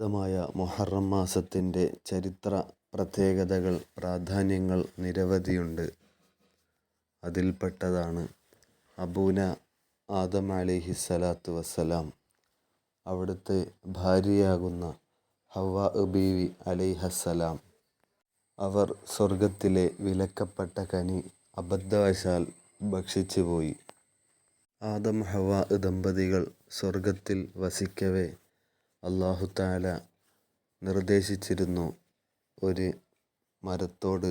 മായ മുഹറം മാസത്തിൻ്റെ ചരിത്ര പ്രത്യേകതകൾ, പ്രാധാന്യങ്ങൾ നിരവധിയുണ്ട്. അതിൽപ്പെട്ടതാണ് അബൂന ആദം അലൈഹിസ്സലാത്തു വസ്സലാം, അവിടുത്തെ ഭാര്യയാകുന്ന ഹവ്വാ ബീവി അലൈഹസ്സലാം. അവർ സ്വർഗത്തിലെ വിലക്കപ്പെട്ട കനി അബദ്ധവശാൽ ഭക്ഷിച്ചുപോയി. ആദം ഹവ്വാ ദമ്പതികൾ സ്വർഗത്തിൽ വസിക്കവേ അല്ലാഹു തആല നിർദ്ദേശിച്ചിരുന്നു, ഒരു മരത്തോട്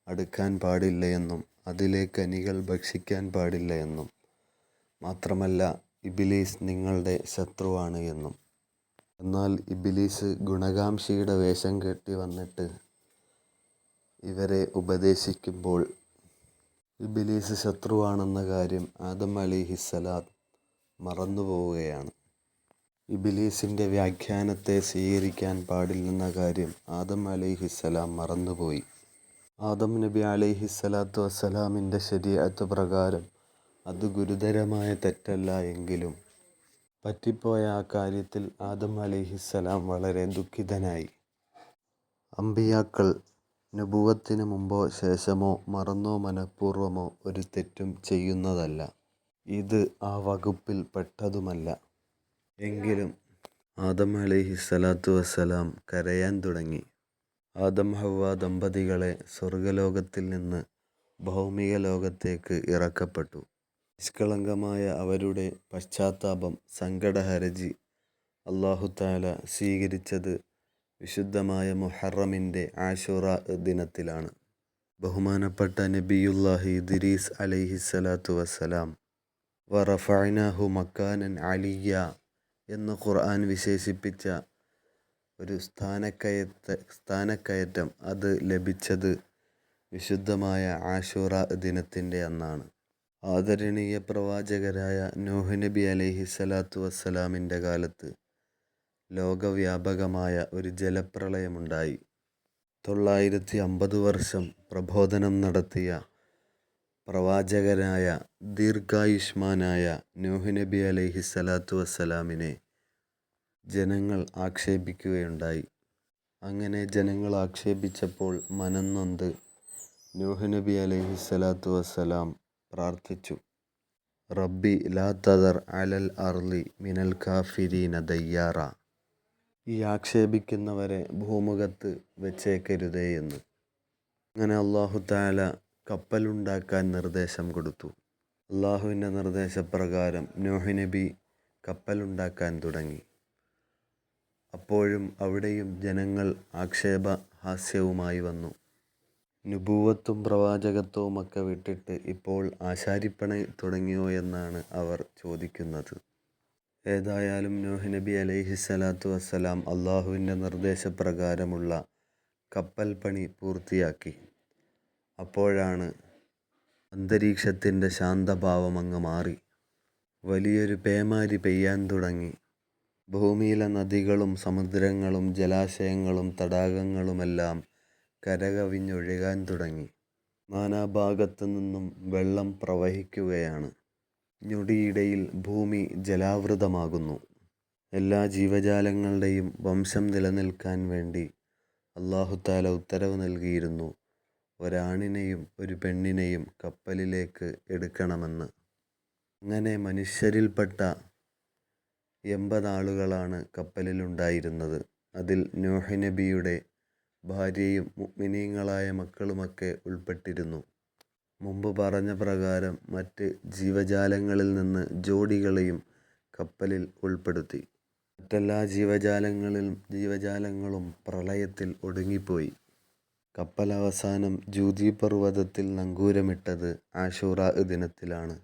അടുക്കാൻ പാടില്ലയെന്നും അതിലെ കനികൾ ഭക്ഷിക്കാൻ പാടില്ലയെന്നും. മാത്രമല്ല, ഇബ്ലീസ് നിങ്ങളുടെ ശത്രുവാണ് എന്നും. എന്നാൽ ഇബ്ലീസ് ഗുണകാംക്ഷിയുടെ വേഷം കെട്ടി വന്നിട്ട് ഇവരെ ഉപദേശിക്കുമ്പോൾ ഇബ്ലീസ് ശത്രുവാണെന്ന കാര്യം ആദം അലൈഹിസ്സലാം മറന്നുപോവുകയാണ്. ഇബ്ലീസിൻ്റെ വ്യാഖ്യാനത്തെ സ്വീകരിക്കാൻ പാടില്ലെന്ന കാര്യം ആദം അലൈഹിസ്സലാം മറന്നുപോയി. ആദം നബി അലൈഹിസ്സലാത്തു വസ്സലാമിൻ്റെ ശരീഅത്ത് പ്രകാരം അത് ഗുരുതരമായ തെറ്റല്ല എങ്കിലും പറ്റിപ്പോയ ആ കാര്യത്തിൽ ആദം അലൈഹിസ്സലാം വളരെ ദുഃഖിതനായി. അമ്പിയാക്കൾ നുബുവത്തിന് മുമ്പോ ശേഷമോ മറന്നോ മനഃപൂർവമോ ഒരു തെറ്റും ചെയ്യുന്നതല്ല. ഇത് ആ വകുപ്പിൽ പെട്ടതുമല്ല. എങ്കിലും ആദം അലൈഹിസ്സലാത്തു വസ്സലാം കരയാൻ തുടങ്ങി. ആദം ഹവ്വാ ദമ്പതികളെ സ്വർഗലോകത്തിൽ നിന്ന് ഭൗമിക ലോകത്തേക്ക് ഇറക്കപ്പെട്ടു. നിഷ്കളങ്കമായ അവരുടെ പശ്ചാത്താപം, സങ്കടഹരജി അല്ലാഹു തആല സ്വീകരിച്ചത് വിശുദ്ധമായ മുഹറമിൻ്റെ ആശൂറാ ദിനത്തിലാണ്. ബഹുമാനപ്പെട്ട നബിയുല്ലാഹി ഇദ്രീസ് അലൈഹിസ്സലാത്തു വസ്സലാം വറഫഅനാഹു മക്കാനൻ അലിയ്യ എന്ന് ഖുർആൻ വിശേഷിപ്പിച്ച ഒരു സ്ഥാനക്കയറ്റം അത് ലഭിച്ചത് വിശുദ്ധമായ ആശൂറാ ദിനത്തിൻ്റെ അന്നാണ്. ആദരണീയ പ്രവാചകരായ നൂഹ് നബി അലൈഹിസ്സലാത്തു വസ്സലാമിൻ്റെ കാലത്ത് ലോകവ്യാപകമായ ഒരു ജലപ്രളയമുണ്ടായി. 950 വർഷം പ്രബോധനം നടത്തിയ പ്രവാചകനായ ദീർഘായുഷ്മാനായ നൂഹ് നബി അലൈഹിസ്സലാത്തു വസ്സലാമിനെ ജനങ്ങൾ ആക്ഷേപിക്കുകയുണ്ടായി. അങ്ങനെ ജനങ്ങൾ ആക്ഷേപിച്ചപ്പോൾ മനം നൊന്ത് നൂഹ് നബി അലൈഹിസ്സലാത്തു വസ്സലാം പ്രാർത്ഥിച്ചു, റബ്ബി ലാ തദർ അലൽ അർളി മിനൽ കാഫിരീന ദയ്യാറ. ഈ ആക്ഷേപിക്കുന്നവരെ ഭൂമുഖത്ത് വെച്ചേക്കരുതേ എന്ന്. അങ്ങനെ അല്ലാഹു തആല കപ്പലുണ്ടാക്കാൻ നിർദ്ദേശം കൊടുത്തു. അല്ലാഹുവിൻ്റെ നിർദ്ദേശപ്രകാരം നൂഹ് നബി കപ്പലുണ്ടാക്കാൻ തുടങ്ങി. അപ്പോഴും അവിടെയും ജനങ്ങൾ ആക്ഷേപഹാസ്യവുമായി വന്നു. നുബുവത്തും പ്രവാചകത്വവുമൊക്കെ വിട്ടിട്ട് ഇപ്പോൾ ആശാരിപ്പണി തുടങ്ങിയോ എന്നാണ് അവർ ചോദിക്കുന്നത്. ഏതായാലും നൂഹ് നബി അലൈഹിസ്സലാത്തു വസ്സലാം അല്ലാഹുവിൻ്റെ നിർദ്ദേശപ്രകാരമുള്ള കപ്പൽ പണി പൂർത്തിയാക്കി. അപ്പോഴാണ് അന്തരീക്ഷത്തിൻ്റെ ശാന്തഭാവം അങ്ങ് മാറി. വലിയൊരു പേമാരി പെയ്യാൻ തുടങ്ങി. ഭൂമിയിലെ നദികളും സമുദ്രങ്ങളും ജലാശയങ്ങളും തടാകങ്ങളുമെല്ലാം കരകവിഞ്ഞൊഴുകാൻ തുടങ്ങി. നാനാഭാഗത്തു നിന്നും വെള്ളം പ്രവഹിക്കുകയാണ്. ഞൊടിയിടയിൽ ഭൂമി ജലാവൃതമാകുന്നു. എല്ലാ ജീവജാലങ്ങളുടെയും വംശം നിലനിൽക്കാൻ വേണ്ടി അല്ലാഹു തആല ഉത്തരവ് നൽകിയിരുന്നു, ഒരാണിനെയും ഒരു പെണ്ണിനെയും കപ്പലിലേക്ക് എടുക്കണമെന്ന്. അങ്ങനെ മനുഷ്യരിൽപ്പെട്ട 80 ആളുകളാണ് കപ്പലിലുണ്ടായിരുന്നത്. അതിൽ നൂഹ് നബിയുടെ ഭാര്യയും മുഅ്മിനീങ്ങളായ മക്കളുമൊക്കെ ഉൾപ്പെട്ടിരുന്നു. മുമ്പ് പറഞ്ഞ പ്രകാരം മറ്റ് ജീവജാലങ്ങളിൽ നിന്ന് ജോഡികളെയും കപ്പലിൽ ഉൾപ്പെടുത്തി. മറ്റെല്ലാ ജീവജാലങ്ങളും പ്രളയത്തിൽ ഒടുങ്ങിപ്പോയി. കപ്പൽ അവസാനം ജൂദി പർവ്വതത്തിൽ നങ്കൂരമിട്ടത് ആശൂറാ ദിനത്തിലാണ്.